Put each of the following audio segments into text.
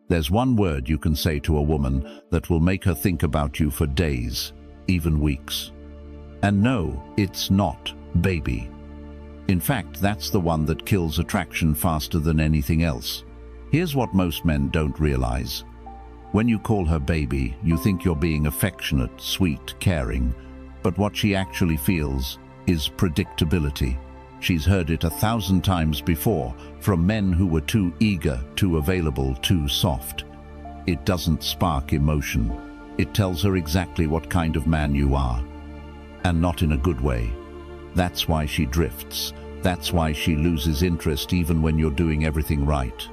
There's one word you can say to a woman that will make her think about you for days, even weeks. And no, it's not baby. In fact, that's the one that kills attraction faster than anything else. Here's what most men don't realize. When you call her baby, you think you're being affectionate, sweet, caring, but what she actually feels is predictability. She's heard it 1,000 times before, from men who were too eager, too available, too soft. It doesn't spark emotion. It tells her exactly what kind of man you are. And not in a good way. That's why she drifts. That's why she loses interest even when you're doing everything right.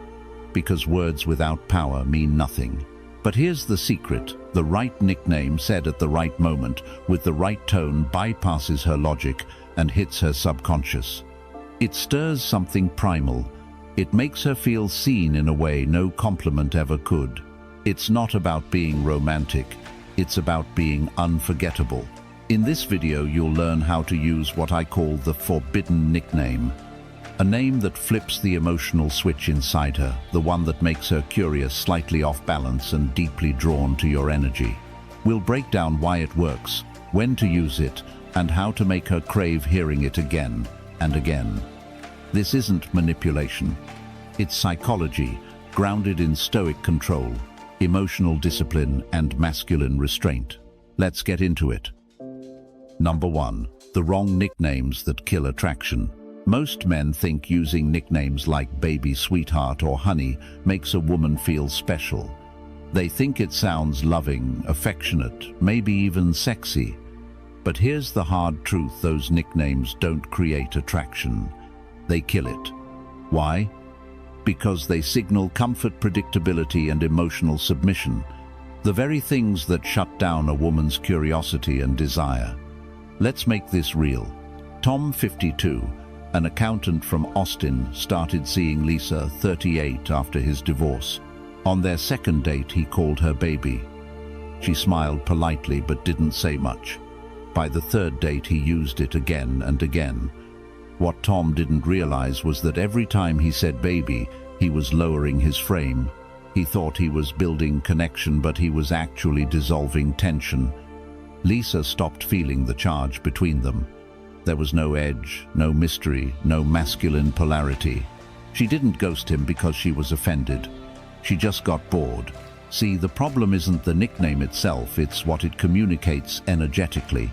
Because words without power mean nothing. But here's the secret. The right nickname said at the right moment, with the right tone, bypasses her logic and hits her subconscious. It stirs something primal. It makes her feel seen in a way no compliment ever could. It's not about being romantic. It's about being unforgettable. In this video, you'll learn how to use what I call the forbidden nickname. A name that flips the emotional switch inside her, the one that makes her curious, slightly off balance, and deeply drawn to your energy. We'll break down why it works, when to use it, and how to make her crave hearing it again and again. This isn't manipulation. It's psychology, grounded in Stoic control, emotional discipline, and masculine restraint. Let's get into it. Number 1. The wrong nicknames that kill attraction. Most men think using nicknames like baby, sweetheart, or honey makes a woman feel special. They think it sounds loving, affectionate, maybe even sexy. But here's the hard truth: those nicknames don't create attraction. They kill it. Why? Because they signal comfort, predictability, and emotional submission. The very things that shut down a woman's curiosity and desire. Let's make this real. Tom, 52, an accountant from Austin, started seeing Lisa, 38, after his divorce. On their second date, he called her baby. She smiled politely but didn't say much. By the third date, he used it again and again. What Tom didn't realize was that every time he said baby, he was lowering his frame. He thought he was building connection, but he was actually dissolving tension. Lisa stopped feeling the charge between them. There was no edge, no mystery, no masculine polarity. She didn't ghost him because she was offended. She just got bored. See, the problem isn't the nickname itself, it's what it communicates energetically.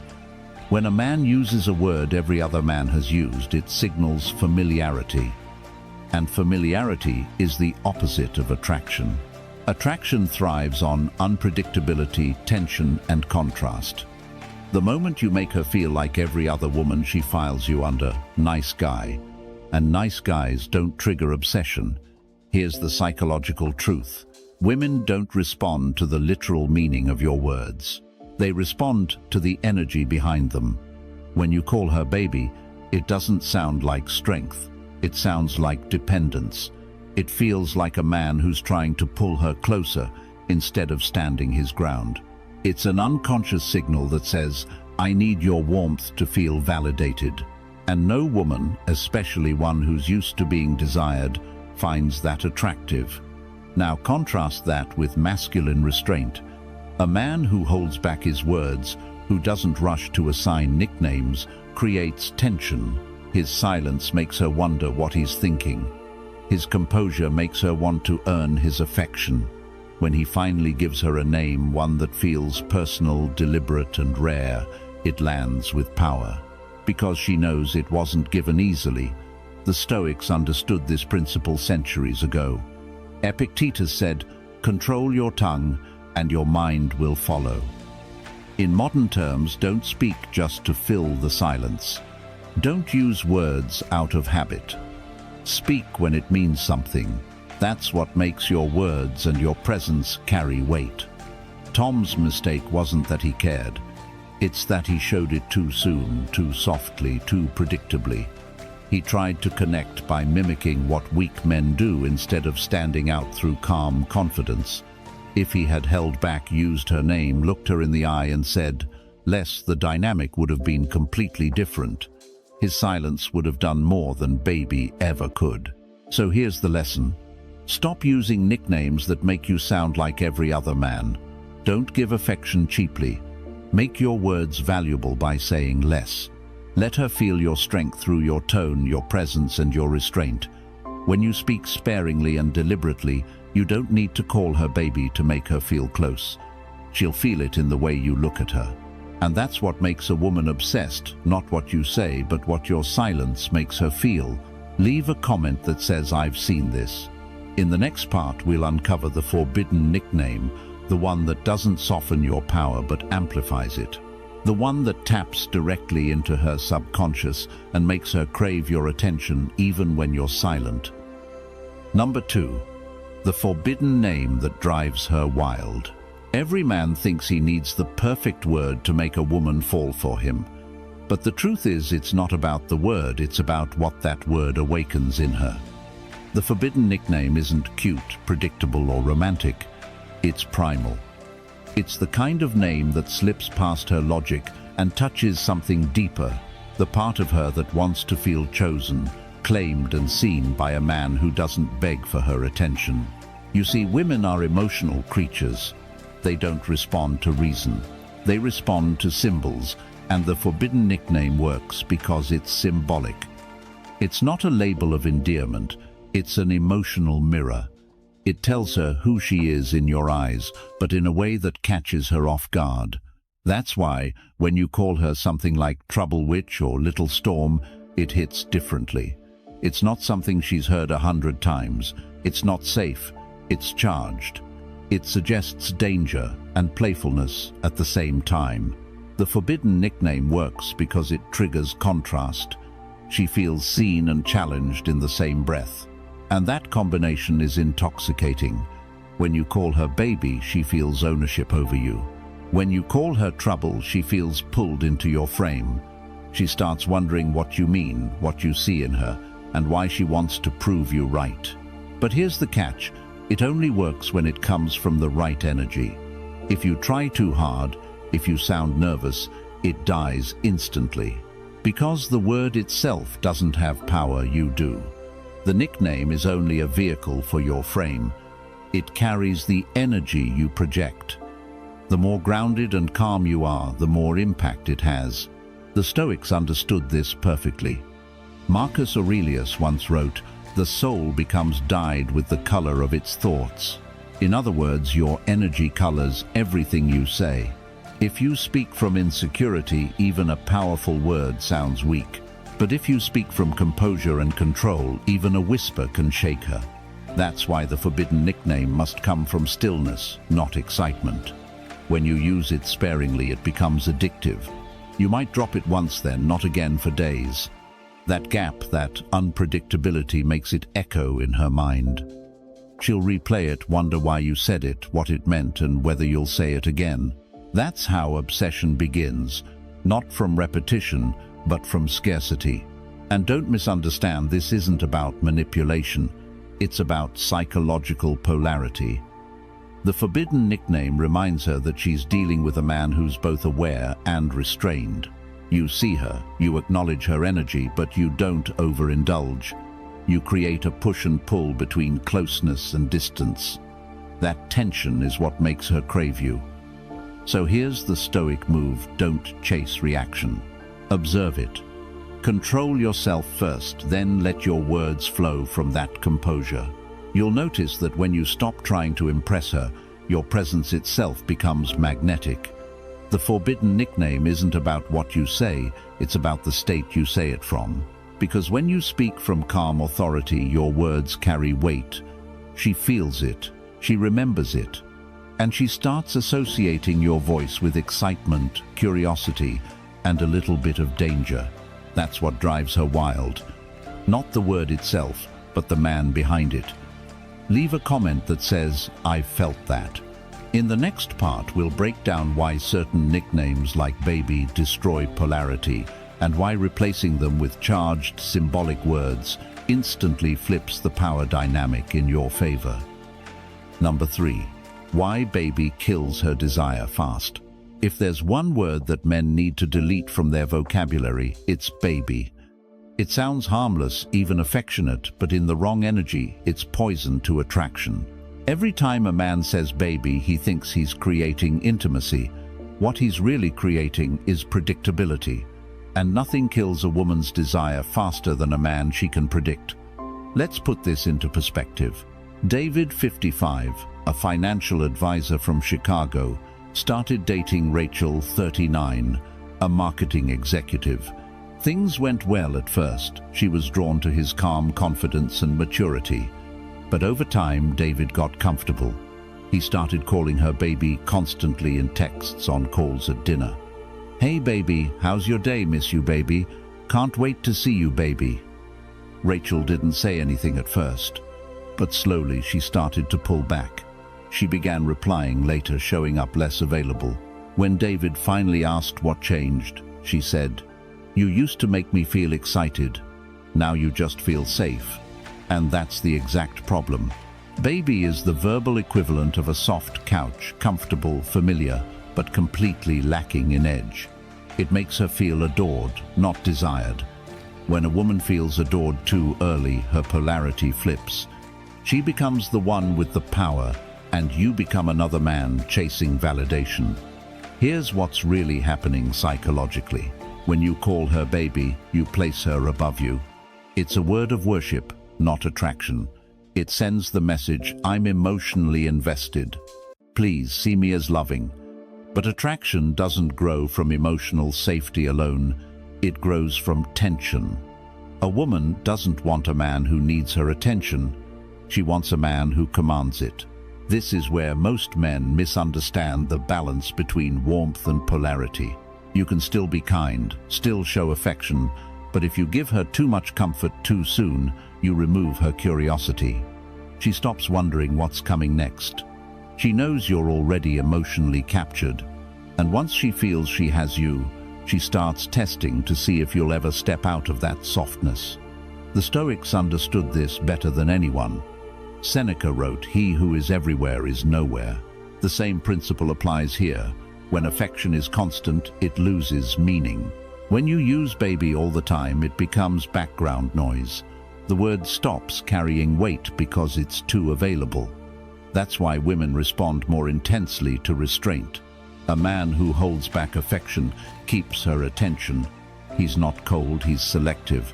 When a man uses a word every other man has used, it signals familiarity. And familiarity is the opposite of attraction. Attraction thrives on unpredictability, tension, and contrast. The moment you make her feel like every other woman, she files you under nice guy. And nice guys don't trigger obsession. Here's the psychological truth. Women don't respond to the literal meaning of your words. They respond to the energy behind them. When you call her baby, it doesn't sound like strength. It sounds like dependence. It feels like a man who's trying to pull her closer instead of standing his ground. It's an unconscious signal that says, I need your warmth to feel validated. And no woman, especially one who's used to being desired, finds that attractive. Now contrast that with masculine restraint. A man who holds back his words, who doesn't rush to assign nicknames, creates tension. His silence makes her wonder what he's thinking. His composure makes her want to earn his affection. When he finally gives her a name, one that feels personal, deliberate, and rare, it lands with power. Because she knows it wasn't given easily. The Stoics understood this principle centuries ago. Epictetus said, "Control your tongue, and your mind will follow." In modern terms, don't speak just to fill the silence. Don't use words out of habit. Speak when it means something. That's what makes your words and your presence carry weight. Tom's mistake wasn't that he cared. It's that he showed it too soon, too softly, too predictably. He tried to connect by mimicking what weak men do instead of standing out through calm confidence. If he had held back, used her name, looked her in the eye and said less, the dynamic would have been completely different. His silence would have done more than baby ever could. So here's the lesson. Stop using nicknames that make you sound like every other man. Don't give affection cheaply. Make your words valuable by saying less. Let her feel your strength through your tone, your presence, and your restraint. When you speak sparingly and deliberately, you don't need to call her baby to make her feel close. She'll feel it in the way you look at her. And that's what makes a woman obsessed, not what you say, but what your silence makes her feel. Leave a comment that says, "I've seen this." In the next part, we'll uncover the forbidden nickname, the one that doesn't soften your power but amplifies it. The one that taps directly into her subconscious and makes her crave your attention even when you're silent. Number 2. The forbidden name that drives her wild. Every man thinks he needs the perfect word to make a woman fall for him. But the truth is, it's not about the word, it's about what that word awakens in her. The forbidden nickname isn't cute, predictable, or romantic. It's primal. It's the kind of name that slips past her logic and touches something deeper, the part of her that wants to feel chosen, claimed and seen by a man who doesn't beg for her attention. You see, women are emotional creatures. They don't respond to reason. They respond to symbols, and the forbidden nickname works because it's symbolic. It's not a label of endearment, it's an emotional mirror. It tells her who she is in your eyes, but in a way that catches her off guard. That's why, when you call her something like Trouble Witch or Little Storm, it hits differently. It's not something she's heard 100 times. It's not safe. It's charged. It suggests danger and playfulness at the same time. The forbidden nickname works because it triggers contrast. She feels seen and challenged in the same breath. And that combination is intoxicating. When you call her baby, she feels ownership over you. When you call her trouble, she feels pulled into your frame. She starts wondering what you mean, what you see in her, and why she wants to prove you right. But here's the catch. It only works when it comes from the right energy. If you try too hard, if you sound nervous, it dies instantly. Because the word itself doesn't have power, you do. The nickname is only a vehicle for your frame. It carries the energy you project. The more grounded and calm you are, the more impact it has. The Stoics understood this perfectly. Marcus Aurelius once wrote, "The soul becomes dyed with the color of its thoughts." In other words, your energy colors everything you say. If you speak from insecurity, even a powerful word sounds weak. But if you speak from composure and control, even a whisper can shake her. That's why the forbidden nickname must come from stillness, not excitement. When you use it sparingly, it becomes addictive. You might drop it once, then not again for days. That gap, that unpredictability makes it echo in her mind. She'll replay it, wonder why you said it, what it meant, and whether you'll say it again. That's how obsession begins, not from repetition, but from scarcity. And don't misunderstand, this isn't about manipulation. It's about psychological polarity. The forbidden nickname reminds her that she's dealing with a man who's both aware and restrained. You see her, you acknowledge her energy, but you don't overindulge. You create a push and pull between closeness and distance. That tension is what makes her crave you. So here's the Stoic move: don't chase reaction. Observe it. Control yourself first, then let your words flow from that composure. You'll notice that when you stop trying to impress her, your presence itself becomes magnetic. The forbidden nickname isn't about what you say, it's about the state you say it from. Because when you speak from calm authority, your words carry weight. She feels it, she remembers it, and she starts associating your voice with excitement, curiosity, and a little bit of danger. That's what drives her wild. Not the word itself, but the man behind it. Leave a comment that says, "I've felt that." In the next part, we'll break down why certain nicknames like baby destroy polarity, and why replacing them with charged, symbolic words instantly flips the power dynamic in your favor. Number 3. Why baby kills her desire fast. If there's one word that men need to delete from their vocabulary, it's baby. It sounds harmless, even affectionate, but in the wrong energy, it's poison to attraction. Every time a man says baby, he thinks he's creating intimacy. What he's really creating is predictability. And nothing kills a woman's desire faster than a man she can predict. Let's put this into perspective. David, 55, a financial advisor from Chicago, started dating Rachel, 39, a marketing executive. Things went well at first. She was drawn to his calm confidence and maturity. But over time, David got comfortable. He started calling her baby constantly in texts, on calls at dinner. "Hey baby, how's your day? Miss you baby. Can't wait to see you baby." Rachel didn't say anything at first, but slowly she started to pull back. She began replying later, showing up less available. When David finally asked what changed, she said, "You used to make me feel excited. Now you just feel safe." And that's the exact problem. Baby is the verbal equivalent of a soft couch, comfortable, familiar, but completely lacking in edge. It makes her feel adored, not desired. When a woman feels adored too early, her polarity flips. She becomes the one with the power, and you become another man chasing validation. Here's what's really happening psychologically. When you call her baby, you place her above you. It's a word of worship, not attraction. It sends the message, "I'm emotionally invested. Please see me as loving." But attraction doesn't grow from emotional safety alone. It grows from tension. A woman doesn't want a man who needs her attention. She wants a man who commands it. This is where most men misunderstand the balance between warmth and polarity. You can still be kind, still show affection, but if you give her too much comfort too soon, you remove her curiosity. She stops wondering what's coming next. She knows you're already emotionally captured, and once she feels she has you, she starts testing to see if you'll ever step out of that softness. The Stoics understood this better than anyone. Seneca wrote, "He who is everywhere is nowhere." The same principle applies here. When affection is constant, it loses meaning. When you use baby all the time, it becomes background noise. The word stops carrying weight because it's too available. That's why women respond more intensely to restraint. A man who holds back affection keeps her attention. He's not cold, he's selective.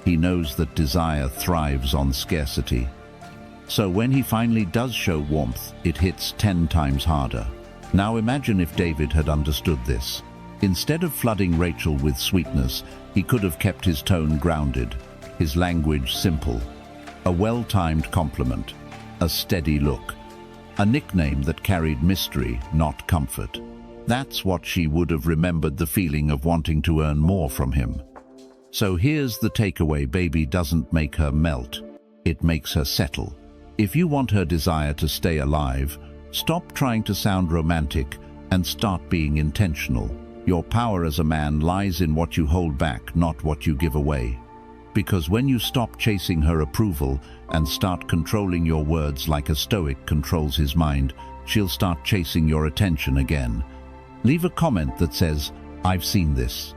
He knows that desire thrives on scarcity. So when he finally does show warmth, it hits 10 times harder. Now imagine if David had understood this. Instead of flooding Rachel with sweetness, he could have kept his tone grounded, his language simple. A well-timed compliment, a steady look, a nickname that carried mystery, not comfort. That's what she would have remembered, the feeling of wanting to earn more from him. So here's the takeaway: baby doesn't make her melt, it makes her settle. If you want her desire to stay alive, stop trying to sound romantic and start being intentional. Your power as a man lies in what you hold back, not what you give away. Because when you stop chasing her approval and start controlling your words like a Stoic controls his mind, she'll start chasing your attention again. Leave a comment that says, "I've seen this."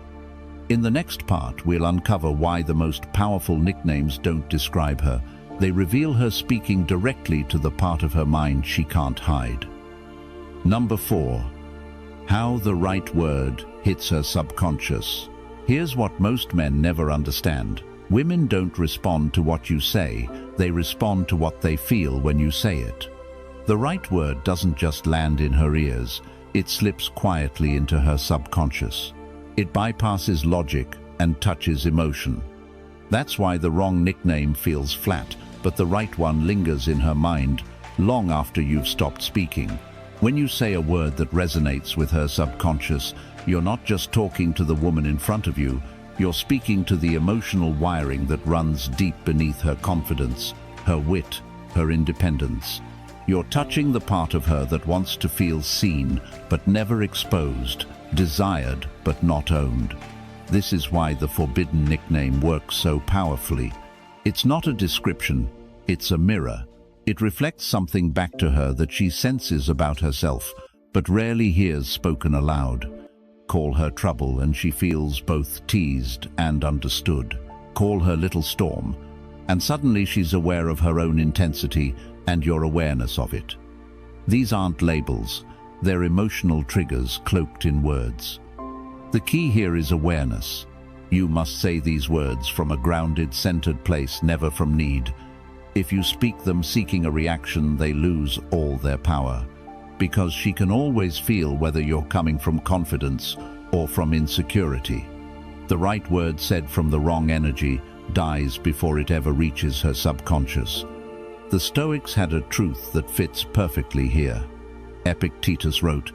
In the next part, we'll uncover why the most powerful nicknames don't describe her. They reveal her speaking directly to the part of her mind she can't hide. Number 4. How the right word hits her subconscious. Here's what most men never understand. Women don't respond to what you say, they respond to what they feel when you say it. The right word doesn't just land in her ears, it slips quietly into her subconscious. It bypasses logic and touches emotion. That's why the wrong nickname feels flat, but the right one lingers in her mind long after you've stopped speaking. When you say a word that resonates with her subconscious, you're not just talking to the woman in front of you, you're speaking to the emotional wiring that runs deep beneath her confidence, her wit, her independence. You're touching the part of her that wants to feel seen but never exposed, desired but not owned. This is why the forbidden nickname works so powerfully. It's not a description, it's a mirror. It reflects something back to her that she senses about herself, but rarely hears spoken aloud. Call her trouble and she feels both teased and understood. call her little storm, and suddenly she's aware of her own intensity and your awareness of it. These aren't labels, they're emotional triggers cloaked in words. The key here is awareness. You must say these words from a grounded, centered place, never from need. If you speak them seeking a reaction, they lose all their power, because she can always feel whether you're coming from confidence or from insecurity. The right word said from the wrong energy dies before it ever reaches her subconscious. The Stoics had a truth that fits perfectly here. Epictetus wrote,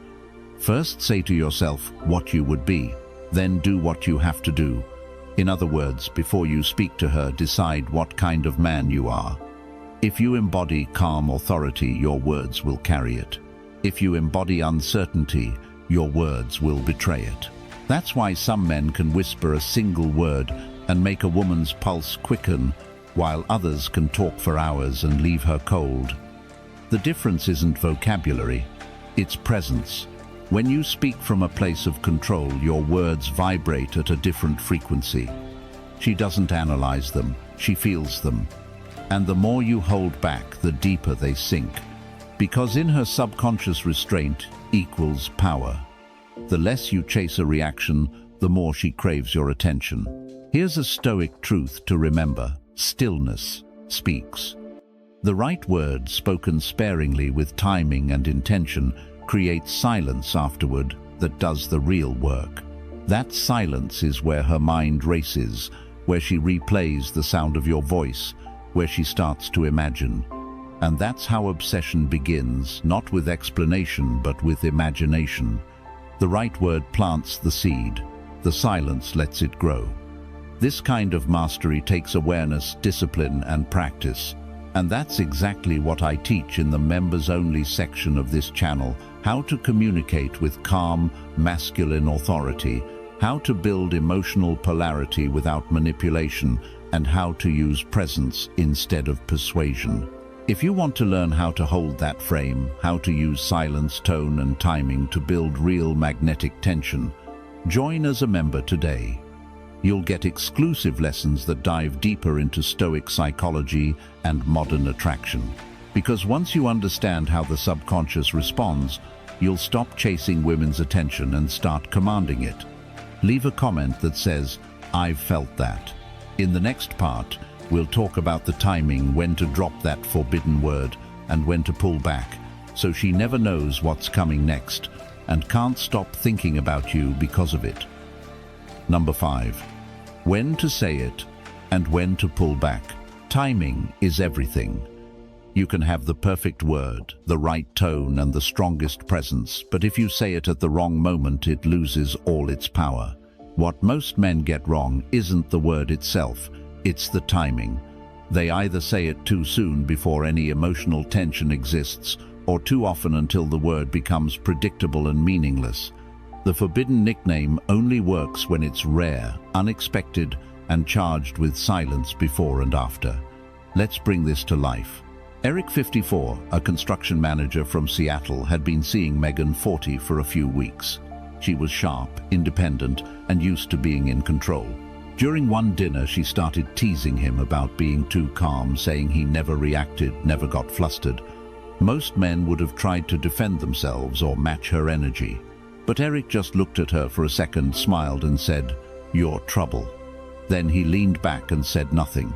"First say to yourself what you would be, then do what you have to do." In other words, before you speak to her, decide what kind of man you are. If you embody calm authority, your words will carry it. If you embody uncertainty, your words will betray it. That's why some men can whisper a single word and make a woman's pulse quicken, while others can talk for hours and leave her cold. The difference isn't vocabulary, it's presence. When you speak from a place of control, your words vibrate at a different frequency. She doesn't analyze them, she feels them. And the more you hold back, the deeper they sink. Because in her subconscious, restraint equals power. The less you chase a reaction, the more she craves your attention. Here's a Stoic truth to remember: stillness speaks. The right word, spoken sparingly with timing and intention, creates silence afterward that does the real work. That silence is where her mind races, where she replays the sound of your voice, where she starts to imagine. And that's how obsession begins, not with explanation, but with imagination. The right word plants the seed, the silence lets it grow. This kind of mastery takes awareness, discipline, and practice. And that's exactly what I teach in the members-only section of this channel: how to communicate with calm, masculine authority, how to build emotional polarity without manipulation, and how to use presence instead of persuasion. If you want to learn how to hold that frame, how to use silence, tone, and timing to build real magnetic tension, join as a member today. You'll get exclusive lessons that dive deeper into Stoic psychology and modern attraction. Because once you understand how the subconscious responds, you'll stop chasing women's attention and start commanding it. Leave a comment that says, "I've felt that." In the next part, we'll talk about the timing, when to drop that forbidden word and when to pull back, so she never knows what's coming next and can't stop thinking about you because of it. Number 5. When to say it and when to pull back. Timing is everything. You can have the perfect word, the right tone, and the strongest presence, but if you say it at the wrong moment, it loses all its power. What most men get wrong isn't the word itself, it's the timing. They either say it too soon before any emotional tension exists, or too often until the word becomes predictable and meaningless. The forbidden nickname only works when it's rare, unexpected, and charged with silence before and after. Let's bring this to life. Eric, 54, a construction manager from Seattle, had been seeing Megan, 40, for a few weeks. She was sharp, independent, and used to being in control. During one dinner, she started teasing him about being too calm, saying he never reacted, never got flustered. Most men would have tried to defend themselves or match her energy. But Eric just looked at her for a second, smiled, and said, "You're trouble." Then he leaned back and said nothing.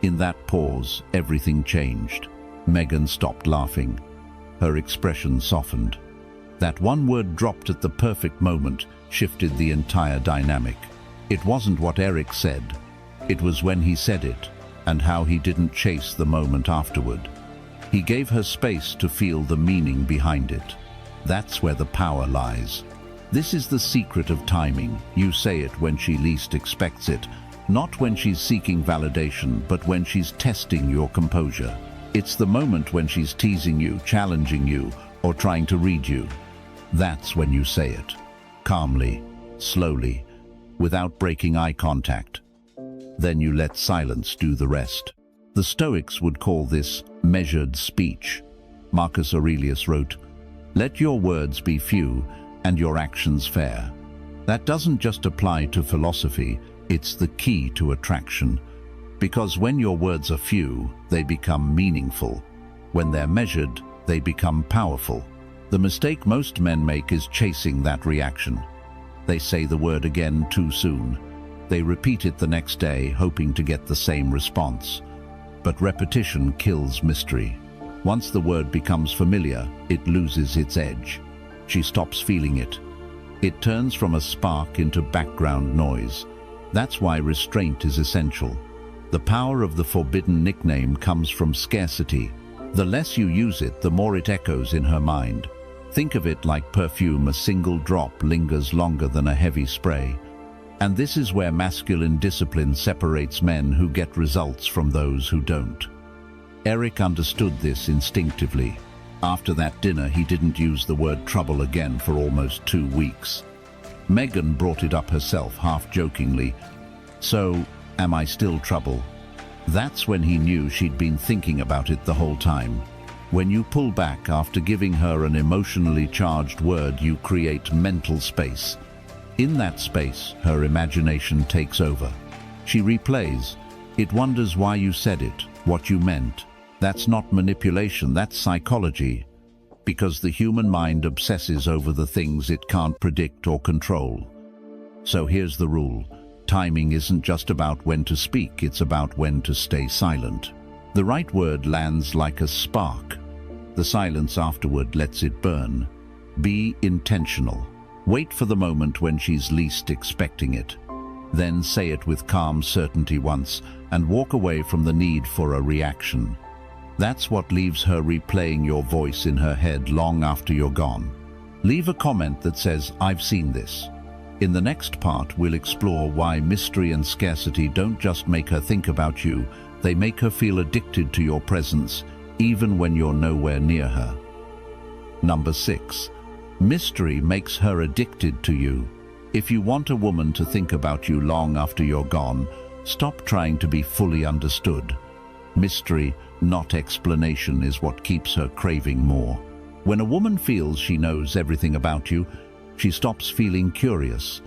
In that pause, everything changed. Megan stopped laughing. Her expression softened. That one word dropped at the perfect moment shifted the entire dynamic. It wasn't what Eric said. It was when he said it, and how he didn't chase the moment afterward. He gave her space to feel the meaning behind it. That's where the power lies. This is the secret of timing. You say it when she least expects it, not when she's seeking validation, but when she's testing your composure. It's the moment when she's teasing you, challenging you, or trying to read you. That's when you say it. Calmly, slowly, without breaking eye contact. Then you let silence do the rest. The Stoics would call this measured speech. Marcus Aurelius wrote, "Let your words be few and your actions fair." That doesn't just apply to philosophy, It's the key to attraction. Because when your words are few, they become meaningful. When they're measured, they become powerful. The mistake most men make is chasing that reaction. They say the word again too soon. They repeat it the next day, hoping to get the same response. But repetition kills mystery. Once the word becomes familiar, it loses its edge. She stops feeling it. It turns from a spark into background noise. That's why restraint is essential. The power of the forbidden nickname comes from scarcity. The less you use it, the more it echoes in her mind. Think of it like perfume. A single drop lingers longer than a heavy spray. And this is where masculine discipline separates men who get results from those who don't. Eric understood this instinctively. After that dinner, he didn't use the word trouble again for almost 2 weeks. Megan brought it up herself, half jokingly. So, am I still trouble? That's when he knew she'd been thinking about it the whole time. When you pull back after giving her an emotionally charged word, you create mental space. In that space, her imagination takes over. She replays. It wonders why you said it, what you meant. That's not manipulation, that's psychology. Because the human mind obsesses over the things it can't predict or control. So here's the rule. Timing isn't just about when to speak, it's about when to stay silent. The right word lands like a spark. The silence afterward lets it burn. Be intentional. Wait for the moment when she's least expecting it. Then say it with calm certainty once and walk away from the need for a reaction. That's what leaves her replaying your voice in her head long after you're gone. Leave a comment that says, "I've seen this." In the next part, we'll explore why mystery and scarcity don't just make her think about you, they make her feel addicted to your presence, even when you're nowhere near her. Number 6. Mystery makes her addicted to you. If you want a woman to think about you long after you're gone, stop trying to be fully understood. Mystery, not explanation, is what keeps her craving more. When a woman feels she knows everything about you, she stops feeling curious.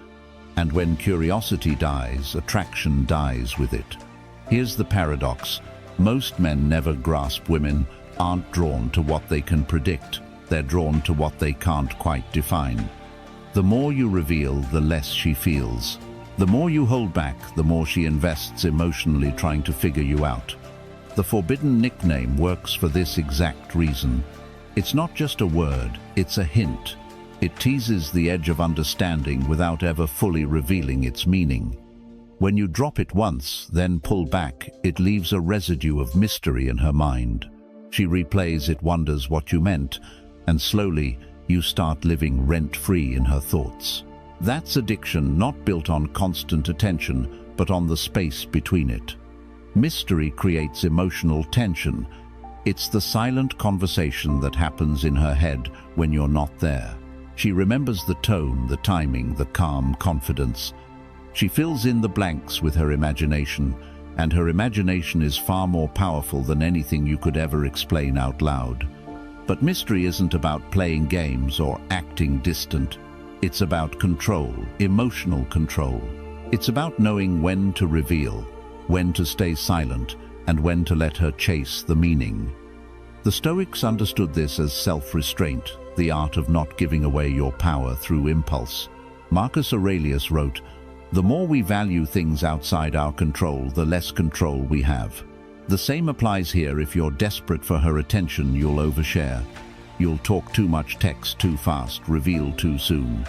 And when curiosity dies, attraction dies with it. Here's the paradox. Most men never grasp women aren't drawn to what they can predict. They're drawn to what they can't quite define. The more you reveal, the less she feels. The more you hold back, the more she invests emotionally trying to figure you out. The forbidden nickname works for this exact reason. It's not just a word, it's a hint. It teases the edge of understanding without ever fully revealing its meaning. When you drop it once, then pull back, it leaves a residue of mystery in her mind. She replays it, wonders what you meant, and slowly you start living rent-free in her thoughts. That's addiction, not built on constant attention, but on the space between it. Mystery creates emotional tension. It's the silent conversation that happens in her head when you're not there. She remembers the tone, the timing, the calm confidence. She fills in the blanks with her imagination, and her imagination is far more powerful than anything you could ever explain out loud. But mystery isn't about playing games or acting distant. It's about control, emotional control. It's about knowing when to reveal, when to stay silent, and when to let her chase the meaning. The Stoics understood this as self-restraint, the art of not giving away your power through impulse. Marcus Aurelius wrote, "The more we value things outside our control, the less control we have." The same applies here. If you're desperate for her attention, you'll overshare. You'll talk too much, text too fast, reveal too soon.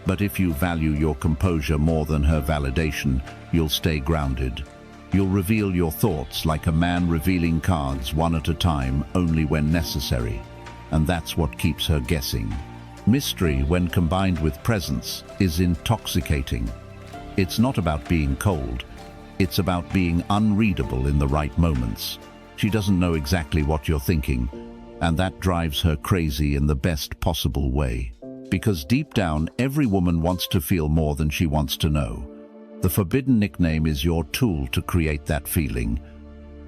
But if you value your composure more than her validation, you'll stay grounded. You'll reveal your thoughts like a man revealing cards, one at a time, only when necessary. And that's what keeps her guessing. Mystery, when combined with presence, is intoxicating. It's not about being cold. It's about being unreadable in the right moments. She doesn't know exactly what you're thinking, and that drives her crazy in the best possible way. Because deep down, every woman wants to feel more than she wants to know. The forbidden nickname is your tool to create that feeling.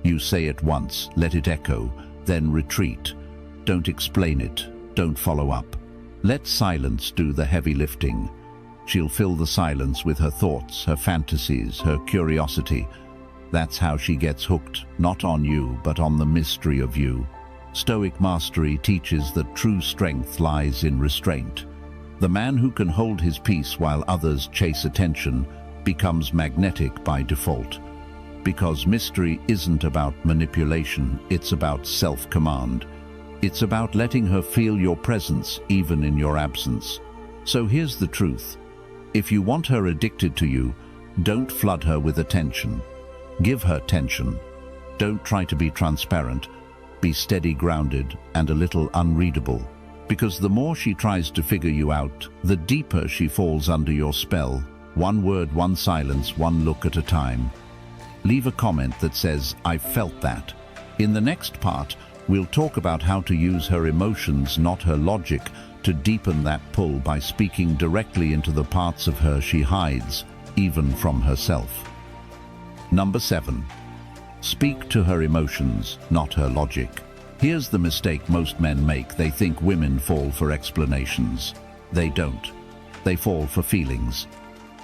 You say it once, let it echo, then retreat. Don't explain it, don't follow up. Let silence do the heavy lifting. She'll fill the silence with her thoughts, her fantasies, her curiosity. That's how she gets hooked, not on you, but on the mystery of you. Stoic mastery teaches that true strength lies in restraint. The man who can hold his peace while others chase attention becomes magnetic by default. Because mystery isn't about manipulation, it's about self-command. It's about letting her feel your presence even in your absence. So here's the truth. If you want her addicted to you, don't flood her with attention. Give her tension. Don't try to be transparent. Be steady, grounded, and a little unreadable. Because the more she tries to figure you out, the deeper she falls under your spell. One word, one silence, one look at a time. Leave a comment that says, "I felt that." In the next part, we'll talk about how to use her emotions, not her logic, to deepen that pull by speaking directly into the parts of her she hides, even from herself. Number 7. Speak to her emotions, not her logic. Here's the mistake most men make. They think women fall for explanations. They don't. They fall for feelings.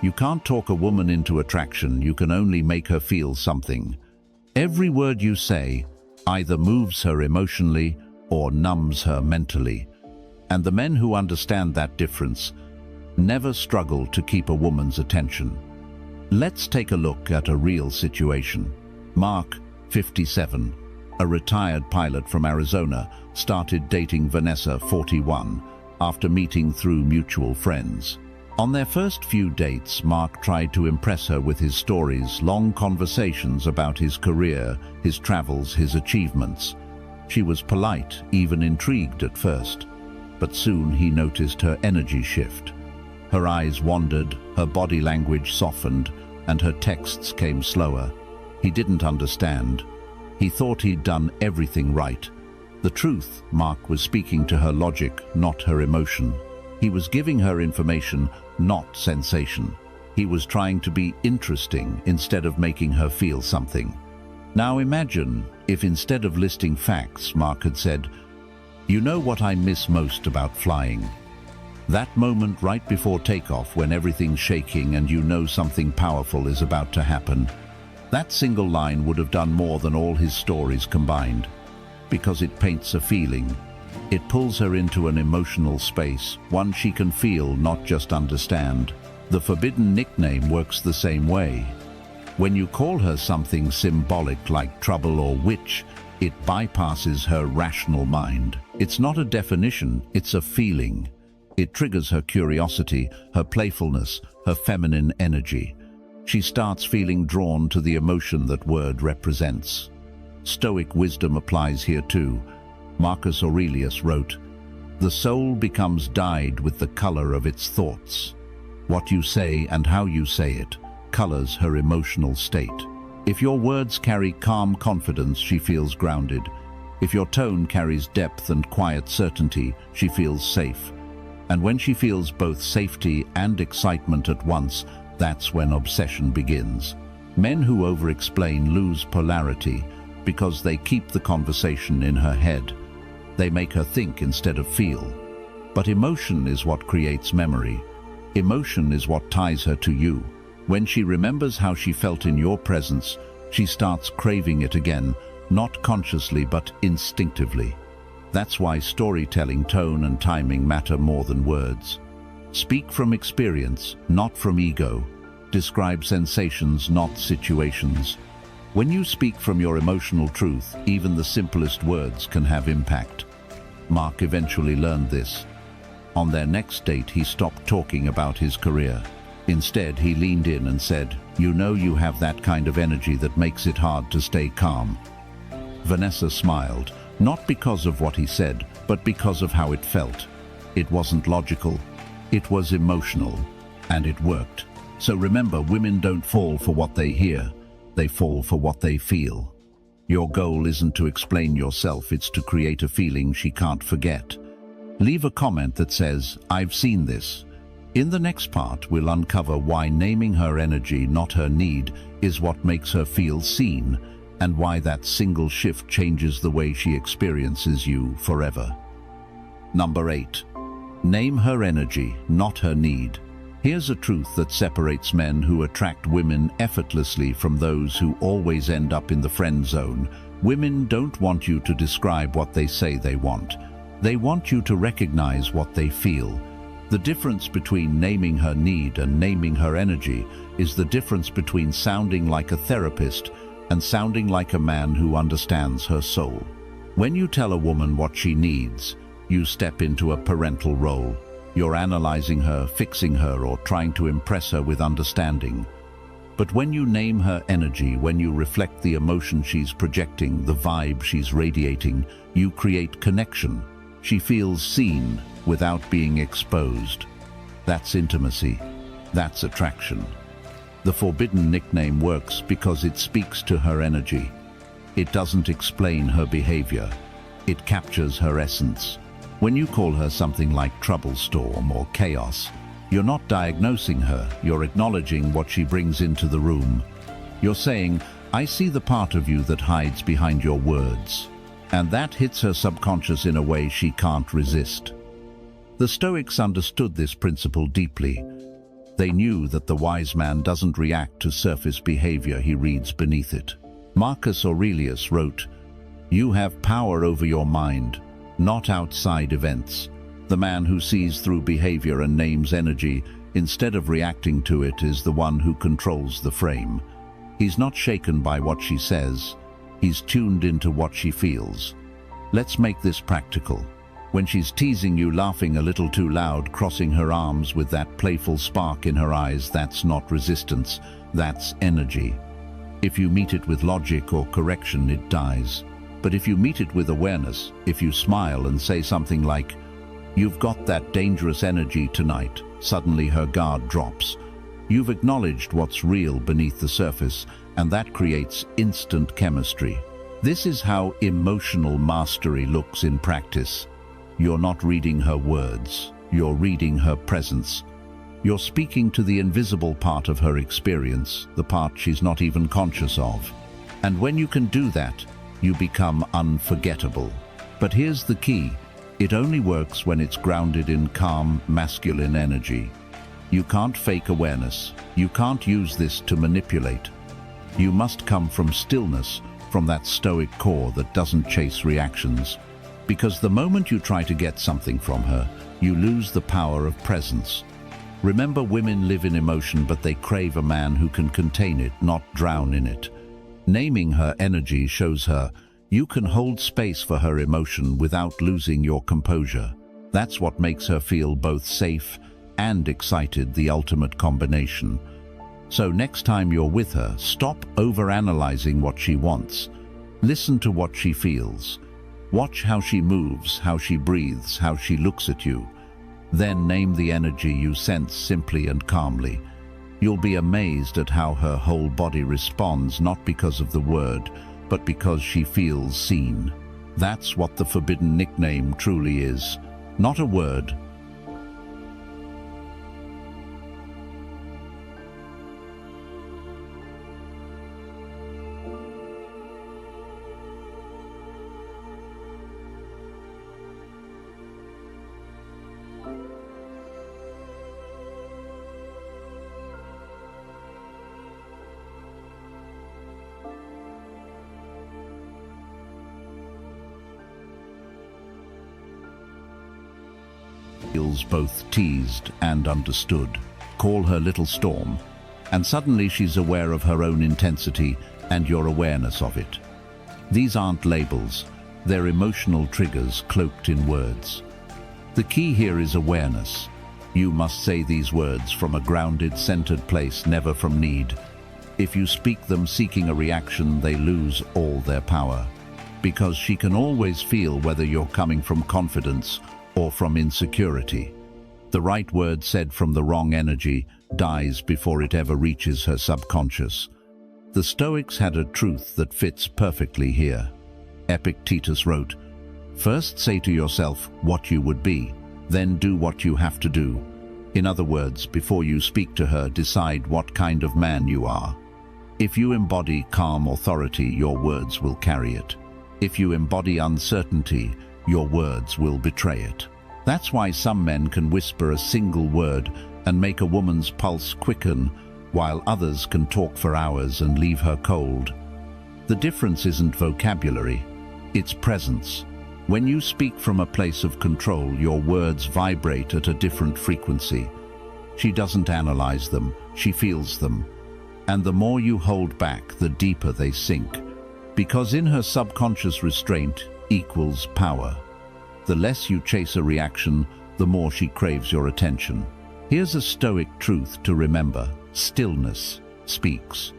You can't talk a woman into attraction, you can only make her feel something. Every word you say either moves her emotionally or numbs her mentally. And the men who understand that difference never struggle to keep a woman's attention. Let's take a look at a real situation. Mark, 57, a retired pilot from Arizona, started dating Vanessa, 41, after meeting through mutual friends. On their first few dates, Mark tried to impress her with his stories, long conversations about his career, his travels, his achievements. She was polite, even intrigued at first. But soon he noticed her energy shift. Her eyes wandered, her body language softened, and her texts came slower. He didn't understand. He thought he'd done everything right. The truth, Mark was speaking to her logic, not her emotion. He was giving her information, not sensation. He was trying to be interesting instead of making her feel something. Now imagine if instead of listing facts, Mark had said, "You know what I miss most about flying? That moment right before takeoff when everything's shaking and you know something powerful is about to happen." That single line would have done more than all his stories combined, because it paints a feeling. It pulls her into an emotional space, one she can feel, not just understand. The forbidden nickname works the same way. When you call her something symbolic like trouble or witch, it bypasses her rational mind. It's not a definition, it's a feeling. It triggers her curiosity, her playfulness, her feminine energy. She starts feeling drawn to the emotion that word represents. Stoic wisdom applies here too. Marcus Aurelius wrote, "The soul becomes dyed with the color of its thoughts." What you say and how you say it colors her emotional state. If your words carry calm confidence, she feels grounded. If your tone carries depth and quiet certainty, she feels safe. And when she feels both safety and excitement at once, that's when obsession begins. Men who over-explain lose polarity because they keep the conversation in her head. They make her think instead of feel. But emotion is what creates memory. Emotion is what ties her to you. When she remembers how she felt in your presence, she starts craving it again, not consciously but instinctively. That's why storytelling, tone and timing matter more than words. Speak from experience, not from ego. Describe sensations, not situations. When you speak from your emotional truth, even the simplest words can have impact. Mark eventually learned this. On their next date, he stopped talking about his career. Instead, he leaned in and said, "You know, you have that kind of energy that makes it hard to stay calm." Vanessa smiled, not because of what he said, but because of how it felt. It wasn't logical, it was emotional, and it worked. So remember, women don't fall for what they hear, they fall for what they feel. Your goal isn't to explain yourself, it's to create a feeling she can't forget. Leave a comment that says, "I've seen this." In the next part, we'll uncover why naming her energy, not her need, is what makes her feel seen, and why that single shift changes the way she experiences you forever. Number 8. Name her energy, not her need. Here's a truth that separates men who attract women effortlessly from those who always end up in the friend zone. Women don't want you to describe what they say they want. They want you to recognize what they feel. The difference between naming her need and naming her energy is the difference between sounding like a therapist and sounding like a man who understands her soul. When you tell a woman what she needs, you step into a parental role. You're analyzing her, fixing her, or trying to impress her with understanding. But when you name her energy, when you reflect the emotion she's projecting, the vibe she's radiating, you create connection. She feels seen without being exposed. That's intimacy. That's attraction. The forbidden nickname works because it speaks to her energy. It doesn't explain her behavior. It captures her essence. When you call her something like troublestorm or chaos, you're not diagnosing her, you're acknowledging what she brings into the room. You're saying, I see the part of you that hides behind your words. And that hits her subconscious in a way she can't resist. The Stoics understood this principle deeply. They knew that the wise man doesn't react to surface behavior, he reads beneath it. Marcus Aurelius wrote, "You have power over your mind, not outside events." The man who sees through behavior and names energy instead of reacting to it is the one who controls the frame. He's not shaken by what she says. He's tuned into what she feels. Let's make this practical. When she's teasing you, laughing a little too loud, crossing her arms with that playful spark in her eyes, that's not resistance, that's energy. If you meet it with logic or correction, it dies. But if you meet it with awareness, if you smile and say something like, "You've got that dangerous energy tonight," suddenly her guard drops. You've acknowledged what's real beneath the surface, and that creates instant chemistry. This is how emotional mastery looks in practice. You're not reading her words, you're reading her presence. You're speaking to the invisible part of her experience, the part she's not even conscious of. And when you can do that, you become unforgettable. But here's the key. It only works when it's grounded in calm, masculine energy. You can't fake awareness. You can't use this to manipulate. You must come from stillness, from that stoic core that doesn't chase reactions. Because the moment you try to get something from her, you lose the power of presence. Remember, women live in emotion, but they crave a man who can contain it, not drown in it. Naming her energy shows her you can hold space for her emotion without losing your composure. That's what makes her feel both safe and excited, the ultimate combination. So next time you're with her, stop overanalyzing what she wants. Listen to what she feels. Watch how she moves, how she breathes, how she looks at you. Then name the energy you sense simply and calmly. You'll be amazed at how her whole body responds, not because of the word, but because she feels seen. That's what the forbidden nickname truly is. Not a word, feels both teased and understood. Call her little storm, and suddenly she's aware of her own intensity and your awareness of it. These aren't labels, they're emotional triggers cloaked in words. The key here is awareness. You must say these words from a grounded, centered place, never from need. If you speak them seeking a reaction, they lose all their power. Because she can always feel whether you're coming from confidence or from insecurity. The right word said from the wrong energy dies before it ever reaches her subconscious. The Stoics had a truth that fits perfectly here. Epictetus wrote, "First say to yourself what you would be, then do what you have to do." In other words, before you speak to her, decide what kind of man you are. If you embody calm authority, your words will carry it. If you embody uncertainty, your words will betray it. That's why some men can whisper a single word and make a woman's pulse quicken, while others can talk for hours and leave her cold. The difference isn't vocabulary, it's presence. When you speak from a place of control, your words vibrate at a different frequency. She doesn't analyze them, she feels them. And the more you hold back, the deeper they sink. Because in her subconscious, restraint equals power. The less you chase a reaction, the more she craves your attention. Here's a Stoic truth to remember: stillness speaks.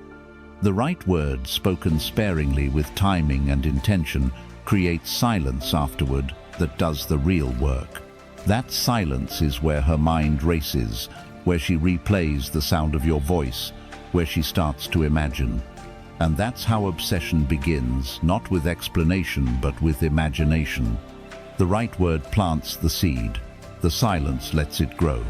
The right word, spoken sparingly with timing and intention, creates silence afterward that does the real work. That silence is where her mind races, where she replays the sound of your voice, where she starts to imagine. And that's how obsession begins, not with explanation, but with imagination. The right word plants the seed, the silence lets it grow.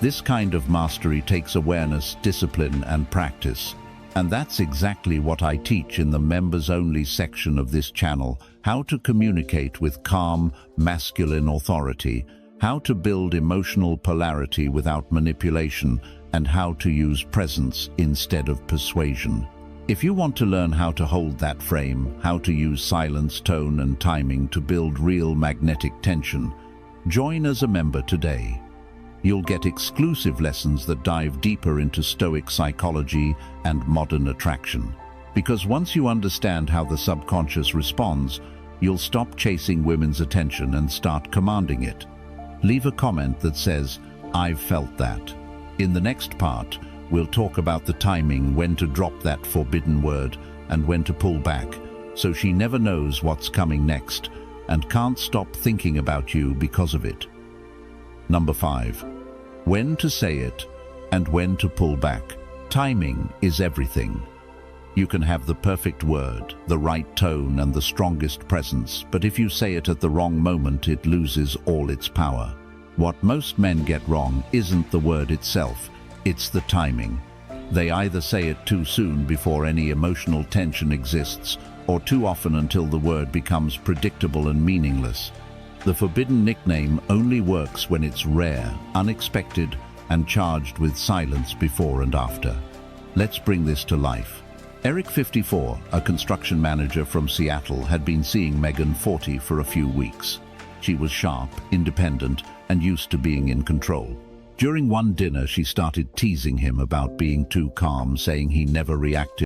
This kind of mastery takes awareness, discipline, and practice. And that's exactly what I teach in the members-only section of this channel: how to communicate with calm, masculine authority, how to build emotional polarity without manipulation, and how to use presence instead of persuasion. If you want to learn how to hold that frame, how to use silence, tone, and timing to build real magnetic tension, join as a member today. You'll get exclusive lessons that dive deeper into Stoic psychology and modern attraction. Because once you understand how the subconscious responds, you'll stop chasing women's attention and start commanding it. Leave a comment that says, "I've felt that." In the next part, we'll talk about the timing, when to drop that forbidden word, and when to pull back, so she never knows what's coming next and can't stop thinking about you because of it. Number 5. When to say it and when to pull back. Timing is everything. You can have the perfect word, the right tone, and the strongest presence, but if you say it at the wrong moment, it loses all its power. What most men get wrong isn't the word itself, it's the timing. They either say it too soon before any emotional tension exists, or too often until the word becomes predictable and meaningless. The forbidden nickname only works when it's rare, unexpected, and charged with silence before and after. Let's bring this to life. Eric, 54, a construction manager from Seattle, had been seeing Megan, 40, for a few weeks. She was sharp, independent, and used to being in control. During one dinner, she started teasing him about being too calm, saying he never reacted